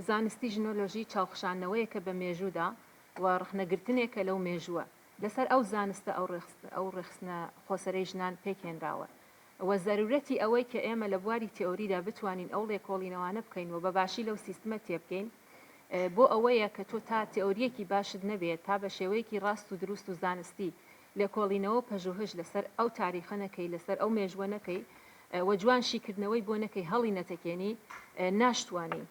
زانستی ژنۆلۆژی چاوخشانەوەیەکە بە مێژوودا و ڕخنەگرتنێکە لەو مێژووە لەسەر ئەو زانستە ئەو ڕخسنە خۆسەرەی ژنان پێکێنراوە و زەرورەتی ئەوەی کە ئێمە لە بواری تئۆریدا بتوانین ئەو لێکۆڵینەوانە بکەین و بەباشی لەو سیستمە تێبکەین بۆ ئەوەیە کە تۆ تا تئۆریەکی باشت نەبێت تا بە شێوەیەکی ڕاست و دروست و زانستی لێکۆڵینەوە پەژوهش لەسەر ئەو تاریخە نەکەی لەسەر ئەو مێژوە نەکەی و جوانشیکردنەوەی بۆ نەکەی هەڵی نەتەکێنی ناشتوانی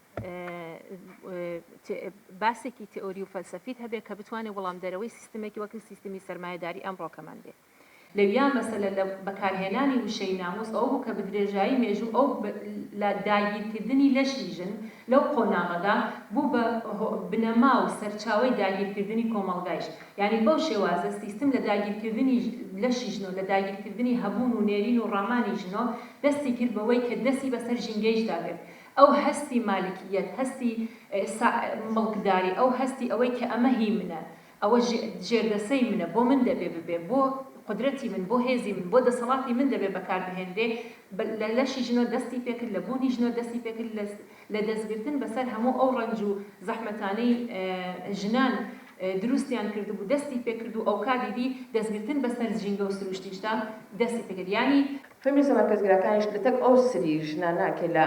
باسێکی تئۆری و فەلسەفیت هەبێت کە بتوانێت وەڵامدەرەوەی سیستمێکی وەکو سیستمی سەرمایەداری ئەمڕۆکەمان بێت لەویان مەسەلە لە بەکارهێنانی وشەی ناموس ئەو بوو کە بدرێژایی مێژوو ئەو لە داگیرکردنی لەشی ژن لەو قۆناغەدا بوو بە بنەما و سەرچاوەی داگیرکردنی کۆمەڵگایش یعنی بەو شێوازە سیستم لە داگیرکردنی لەشی ژنۆ لە داگیرکردنی هەبوون و نێرین و ڕامانی ژنۆ دەستی کرد بەوەی کە دەستی بەسەر ژینگەیشدا بێت ئەو هەستی مالکیەت هەستی مڵکداری ئەو هەستی ئەوەی کە ئەمە هی منە ئەوە ژێردەسەی منە بۆ من دەبێ ببێ بۆ قدرەتی من بۆ هێزی من بۆ دەسەڵاتی من دەبێت بەکاربهێنرێ لە لەشی ژنۆ دەستی پێکرد لە بوونی ژنۆ دەستی پێکرد لە دەستگرتن بەسەر هەموو ئەو ڕەنج و زەحمەتانەی ژنان دروستیان کرد بوو دەستی پێکرد و ئەو کادیدی دەستگرتن بەسەر ژینگە و سروشتیشتا دەستی پێکرد ینی فێمیزم مەرکەزگرەکانیش لەتەک ئەو سری ژنانە کە لە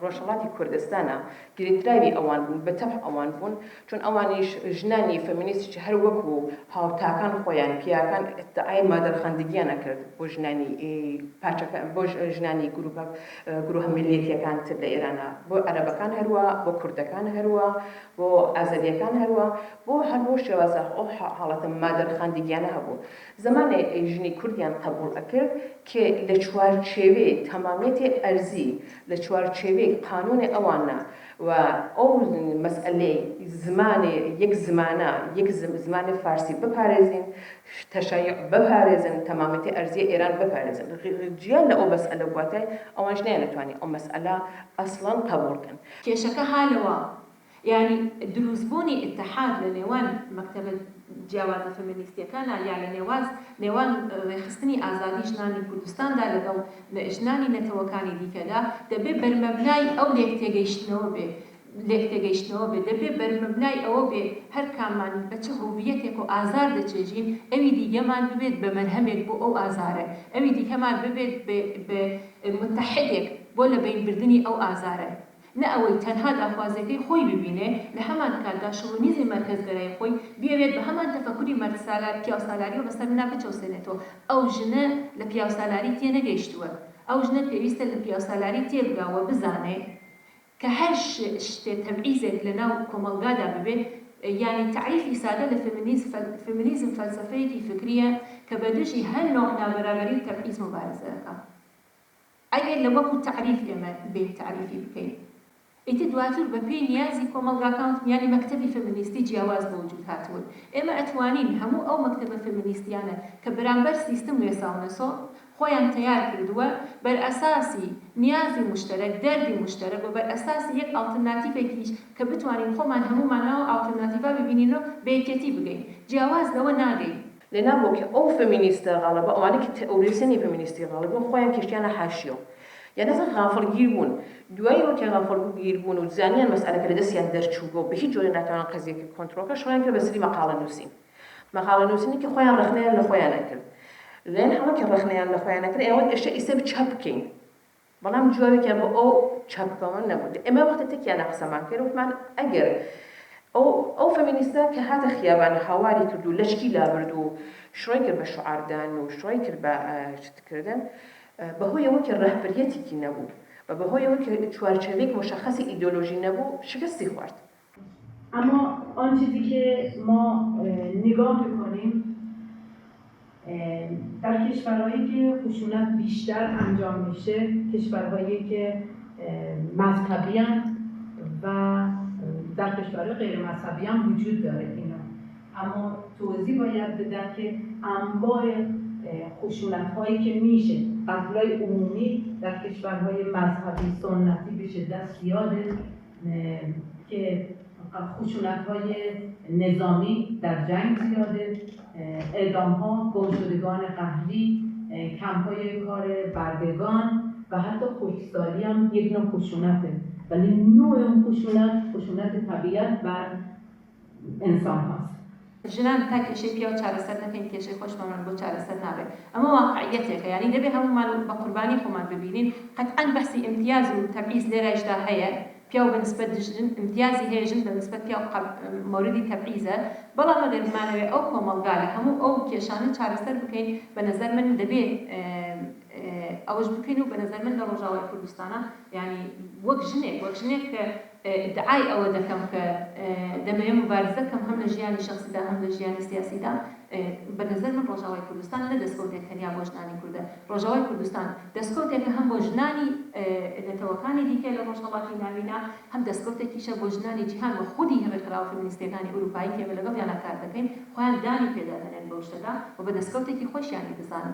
ڕۆژهەڵاتی کوردستانە گرێدراوی ئەوان بوون بەتەب ئەوان بوون چون ئەوانیش ژنانی فەمینیستی هەر وەکو هاوتاکان خۆیان پیاکان ئای مادەرخەندگییانە کرد بۆ ژنانی پاچەکە بۆ ژنانی گروه ملیەتیەکان تر لە ئێرانە بۆ عەرەبەکان هەروە بۆ کوردەکان هەروە بۆ ئازەریەکان هەروە بۆ هەر بۆ شێوازە ئەو حاڵەتە مادەرخەندگییانە هەبوو زمانێ ژنی کوردیان قبول ئەکرد کە لە چوارچێوێ تەمامەتی ئەرزی لە چوارچێوێ قانونی ئەوانە و ئەو مەسئلەی زمانێ یەک زمانە یەک زمانی فارسی بپارێزین تەشەیع بپارێزن تەمامەتی ئەرزی ئێران بپارێزن جیان لە ئەو مەسئلە بواتای ئەوانش نەیانەتوانی ئەو مەسئلە ئەسڵەن قبوڵکەن کێشەکە هالەوە یعنی دروستبوونی اتحاد لە نێوان مەکتەبە جیاوازە فەمینیستیەکانە یا لە نێوان ڕێخستنی ئازادی ژنانی کوردستاندا لەگەڵ ژنانی نەتەوەکانی دیکەدا دەبێت بەرمەبنای ئەو لێکتێگەیشتنەوە بێ دەبێت بەرمەبنای ئەوە بێ هەر کامان بە چه هویەتێک و ئازار دەچێژین ئەوی دیگەمان ببێت بە مەرهەمێک بۆ ئەو ئازارە ئەوی دیکەمان ببێت بە متحدێک بۆ لە بینبردنی ئەو ئازارە نه ئەوەی تەنها داخوازەکەی خۆی ببینێ لە هەمان کاتدا شۆڤینیزمی مەرکەزگەرای خۆی بێوێت بە هەمان تەفەکوری پیاوسالاری و بەسەر منا بچەوسێنێتەوە ئەو ژنە لە پیاوسالاری تێنەگەیشتووە ئەو ژنە پێویستە لە پیاوسالاری تێبگاوە بزانێ کە هەر شتێ تەبعیزێک لە ناو کۆمەلگادا ببێت یعنی تعریفی سادە لە فێمینیزم فەلسەفەیەکی فکریە کە بەدژی هەر نوع نابەرابەری و تەبعیز مبارزە دەکات ئەگەر لە وەکو تعریف ئێمە بێ تعریفی بکەین ئیتر دواتر بە پێی نیازی کۆمەڵگاکان یعنی مەکتەبی فەمینیستی جیاواز بە وجود هاتوون ئێمە ئەتوانین هەموو ئەو مەکتەبە فەمینیستیانە کە بەرامبەر سیستم وێساونەسۆ خۆیان تیار کردووە بەر ئەساسی نیازی مشترک دەردی مشترک و بەر ئەساسی یەک ئالتەرناتیڤێکیش کە بتوانین خۆمان هەموومانەوە ئالتەرناتیڤا ببینینەوە بە یەکێتی بگەین جیاواز لەوە ناگەین لێنابوو کە ئەو فەمینیستە غاڵەبە ئەوانە کە تئۆریسێنی فەمینیستی غاڵەبە خۆیان کێشتیانە حاشیەوە یعنی ئەسڵ غافڵگیر بوون دوای ئەوکە غافڵگیر بوون و زانیان مەسئلەکە لە دەستیان دەرچوو بۆ بە هیچ جۆرێ ناتوانن قەزیەکە کۆنتڕۆلکە شڕیان کرد بەسەری مەقاڵە نووسین مەقاڵە نووسینی کە خۆیان ڕخنەیان لە خۆیان نەکرد لێن هەڵە کە ڕخنەیان لە خۆیان نەکرد ئێوە ئێشتا ئیسە چاپ بکەین بەڵام جوابێکیان بۆ ئەو چاپەوە نەبوو ئێمە وەختە تێکیانە قسەمان کرد وتمان ئەگەر ئەو فەمینیستە کە هاتە خیابان هاواری کرد و لەشکی لابرد و شڕۆی کرد بە شعاردان و شڕۆی کرد بە شتکردن بەهۆیەوە کە ڕەهبەریەتێکی نەبوو و بەهۆیەوە کە چوارچێوەیەک مشخصی ایدئولوژی نەبوو شکستی خوارد. اما آن چیزی که ما نگاه میکنیم در کشورهایی که خشونت بیشتر انجام میشه کشورهایی که مذهبی و در کشورهای غیر مذهبی هم وجود داره اینا اما توضیح باید بدم که انواع خشونت هایی که میشه قتل‌های عمومی در کشورهای مذهبی سنتی به شدت زیاده که خشونت‌های نظامی در جنگ زیاده اعدام‌ها گمشدگان قهری کمپ‌های کار بردگان و حتی خشکسالی هم یک نوع خشونته ولی نوع اون خشونت طبیعت بر انسان هست. ژنان تاکێشەی پیا چارەسەر نەکەین کێشەی خۆشمان بۆ چارەسەر نابێت ئەمە واقعیەتێکە یعنی دەبێت هەمومان بە قوربانی خۆمان ببینین قەتعاً بەسی ئیمتیاز و تەبعیض لێرەشدا هەیە پیا و بەنسبەت ژن امتیازی هەیە ژن بەنسبەت پیا موردی تەبعیزە بەڵام ئەگەر بمانەوێت ئەو کۆمەڵگا لە هەموو ئەو کێشانە چارەسەر بکەین بە نەزەر من دەبێت ئەوەش بکەین و بە نەزەر من لە ڕۆژاوای کوردستانە یعنی وەک ژنێک کە ادعای ئەوە دەکەم کە دەمەوێت مبارزەکەم هەم لە ژیانی شخصیدا هەم لە ژیانی سیاسیدا بە نەزەر من ڕۆژاوای کوردستان نە دەستکەوتێک تەنیا بۆ ژنانی کوردە ڕۆژاوای کوردستان دەستکەوتێکە هەم بۆ ژنانی نەتەوەکانی دیکە لە ڕۆژهەڵاتی ناوینە هەم دەستکەوتێکیشە بۆ ژنانی جیهان بە خودی هەڵەکراوە فێمینیستەکانی ئەوروپایی کێمە لەگەڵ یانە کار دەکەین خۆیان دانی پێدادەنێن بەو شتەدا و بە دەستکەوتێکی خۆشیانی بزانن